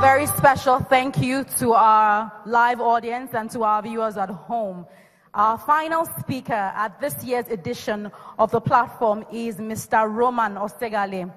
Very special thank you to our live audience and to our viewers at home. Our final speaker at this year's edition of the platform is Mr. Roman Oseghale.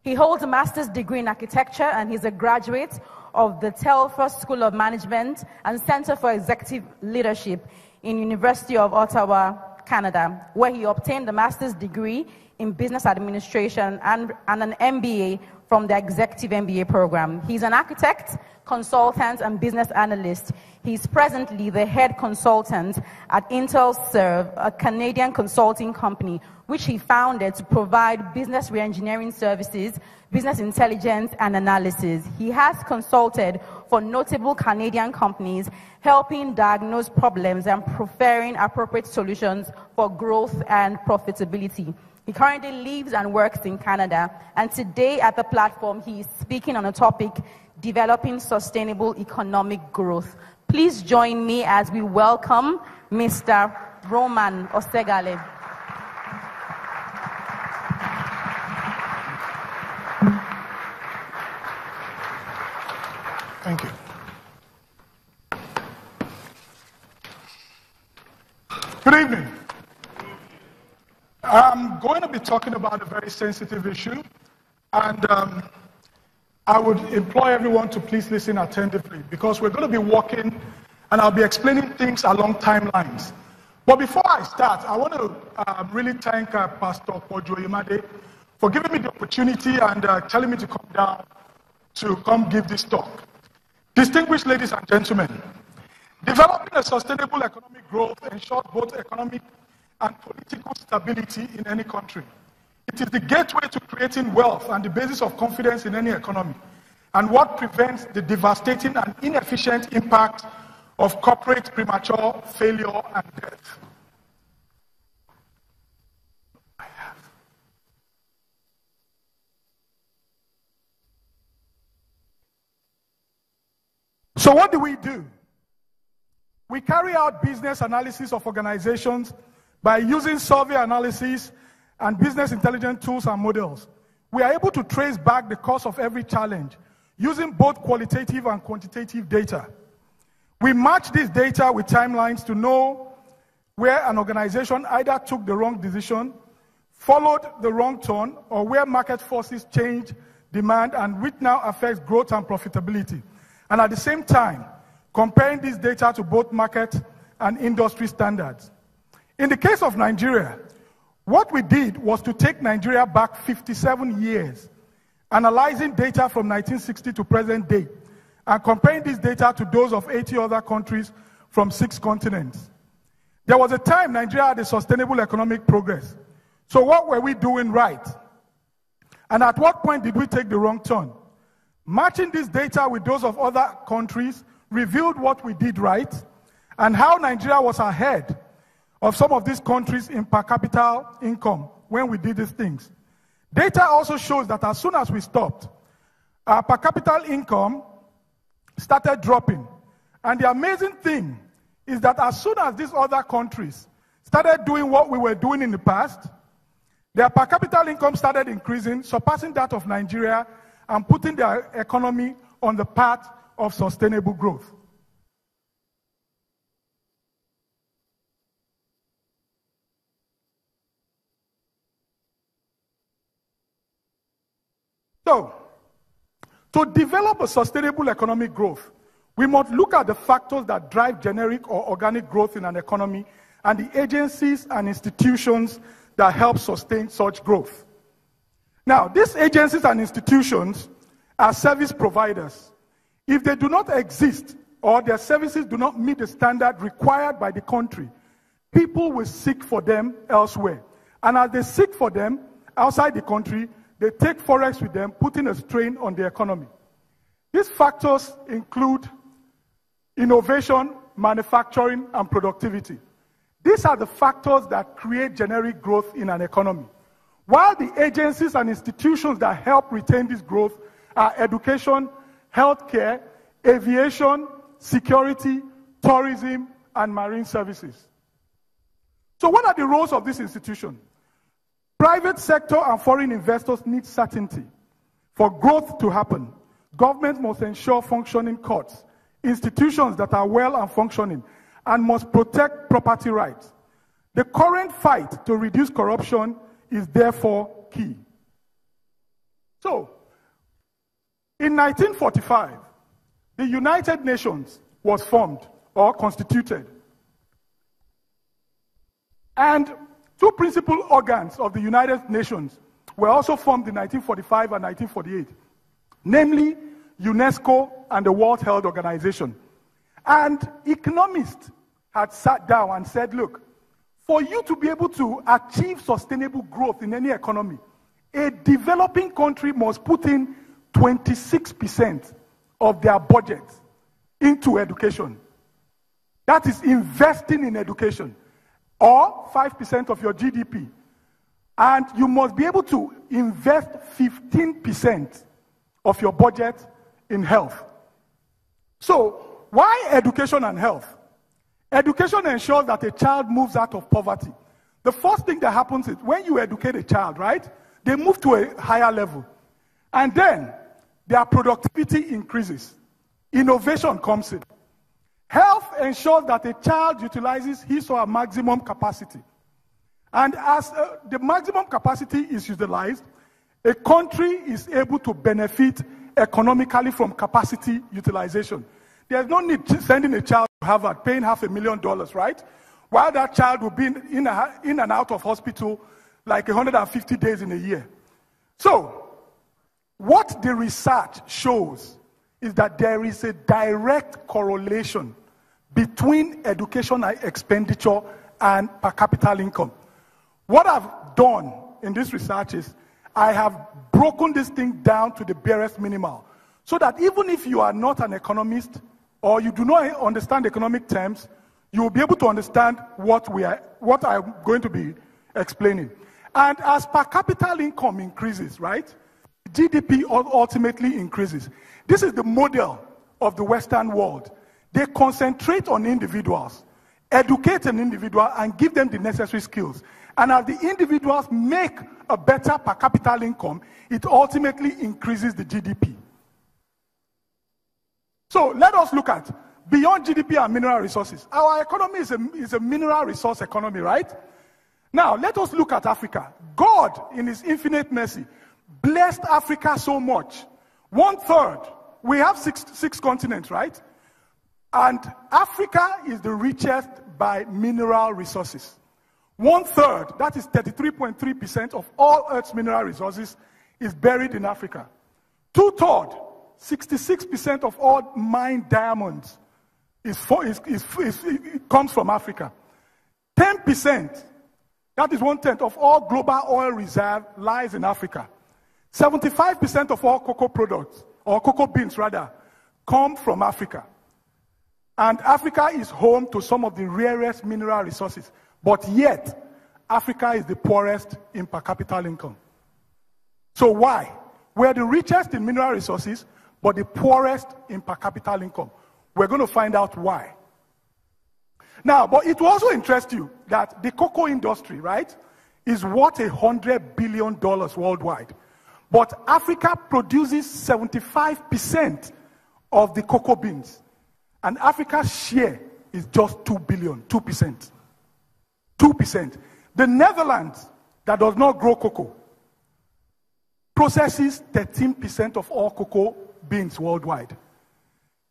He holds a master's degree in architecture and he's a graduate of the Telfer School of Management and Center for Executive Leadership in University of Ottawa, Canada, where he obtained a master's degree in business administration and an MBA from the Executive MBA program. He's an architect, consultant, and business analyst. He's presently the head consultant at IntelServe, a Canadian consulting company, which he founded to provide business reengineering services, business intelligence, and analysis. He has consulted for notable Canadian companies, helping diagnose problems and preferring appropriate solutions for growth and profitability. He currently lives and works in Canada, and today at the platform, he is speaking on a topic, developing sustainable economic growth. Please join me as we welcome Mr. Roman Oseghale. Thank you. Good evening. I'm going to be talking about a very sensitive issue, and I would implore everyone to please listen attentively because we're going to be walking and I'll be explaining things along timelines. But before I start, I want to really thank Pastor Pojo Imade for giving me the opportunity and telling me to come down to come give this talk. Distinguished ladies and gentlemen, developing a sustainable economic growth ensures both economic and political stability in any country. It is the gateway to creating wealth and the basis of confidence in any economy, and what prevents the devastating and inefficient impact of corporate premature failure and death. So what do? We carry out business analysis of organizations by using survey analysis and business intelligence tools and models. We are able to trace back the cause of every challenge using both qualitative and quantitative data. We match this data with timelines to know where an organization either took the wrong decision, followed the wrong turn, or where market forces change demand and which now affects growth and profitability. And at the same time, comparing this data to both market and industry standards. In the case of Nigeria, what we did was to take Nigeria back 57 years, analyzing data from 1960 to present day, and comparing this data to those of 80 other countries from 6 continents. There was a time Nigeria had a sustainable economic progress. So what were we doing right? And at what point did we take the wrong turn? Matching this data with those of other countries revealed what we did right and how Nigeria was ahead of some of these countries in per capita income when we did these things. Data also shows that as soon as we stopped, our per capita income started dropping. And the amazing thing is that as soon as these other countries started doing what we were doing in the past, their per capita income started increasing, surpassing that of Nigeria, and putting their economy on the path of sustainable growth. So, to develop a sustainable economic growth, we must look at the factors that drive generic or organic growth in an economy and the agencies and institutions that help sustain such growth. Now, these agencies and institutions are service providers. If they do not exist or their services do not meet the standard required by the country, people will seek for them elsewhere. And as they seek for them outside the country, they take forex with them, putting a strain on the economy. These factors include innovation, manufacturing, and productivity. These are the factors that create generic growth in an economy. While the agencies and institutions that help retain this growth are education, healthcare, aviation, security, tourism, and marine services. So what are the roles of this institution? Private sector and foreign investors need certainty for growth to happen. Government must ensure functioning courts, institutions that are well and functioning, and must protect property rights. The current fight to reduce corruption is therefore key. So, in 1945, the United Nations was formed or constituted. And two principal organs of the United Nations were also formed in 1945 and 1948, namely UNESCO and the World Health Organization. And economists had sat down and said, look, for you to be able to achieve sustainable growth in any economy, a developing country must put in 26% of their budget into education. That is investing in education, or 5% of your GDP. And you must be able to invest 15% of your budget in health. So, why education and health? Education ensures that a child moves out of poverty. The first thing that happens is when you educate a child, right, they move to a higher level. And then their productivity increases. Innovation comes in. Health ensures that a child utilizes his or her maximum capacity. And as the maximum capacity is utilized, a country is able to benefit economically from capacity utilization. There's no need sending a child to Harvard, paying $500,000, right? While that child will be in and out of hospital like 150 days in a year. So, what the research shows is that there is a direct correlation between education expenditure and per capita income. What I've done in this research is I have broken this thing down to the barest minimal, so that even if you are not an economist or you do not understand economic terms, you will be able to understand what I'm going to be explaining. And as per capita income increases, right, GDP ultimately increases. This is the model of the Western world. They concentrate on individuals, educate an individual, and give them the necessary skills. And as the individuals make a better per capita income, it ultimately increases the GDP. So let us look at beyond GDP and mineral resources. Our economy is a mineral resource economy, right? Now, let us look at Africa. God, in his infinite mercy, blessed Africa so much. 1/3. We have six continents, right? And Africa is the richest by mineral resources. 1/3, that is 33.3% of all Earth's mineral resources, is buried in Africa. 2/3, 66% of all mined diamonds comes from Africa. 10%, that is 1/10 of all global oil reserve lies in Africa. 75% of all cocoa products, or cocoa beans rather, come from Africa. And Africa is home to some of the rarest mineral resources. But yet, Africa is the poorest in per capita income. So why? We're the richest in mineral resources, but the poorest in per capita income. We're going to find out why. Now, but it will also interest you that the cocoa industry, right, is worth $100 billion worldwide. But Africa produces 75% of the cocoa beans. And Africa's share is just 2 billion, 2%. 2%. The Netherlands, that does not grow cocoa, processes 13% of all cocoa beans worldwide.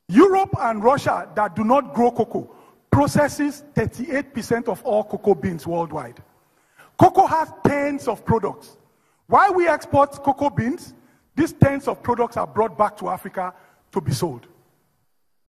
Europe and Russia, that do not grow cocoa, processes 38% of all cocoa beans worldwide. Cocoa has tens of products. While we export cocoa beans, these tens of products are brought back to Africa to be sold.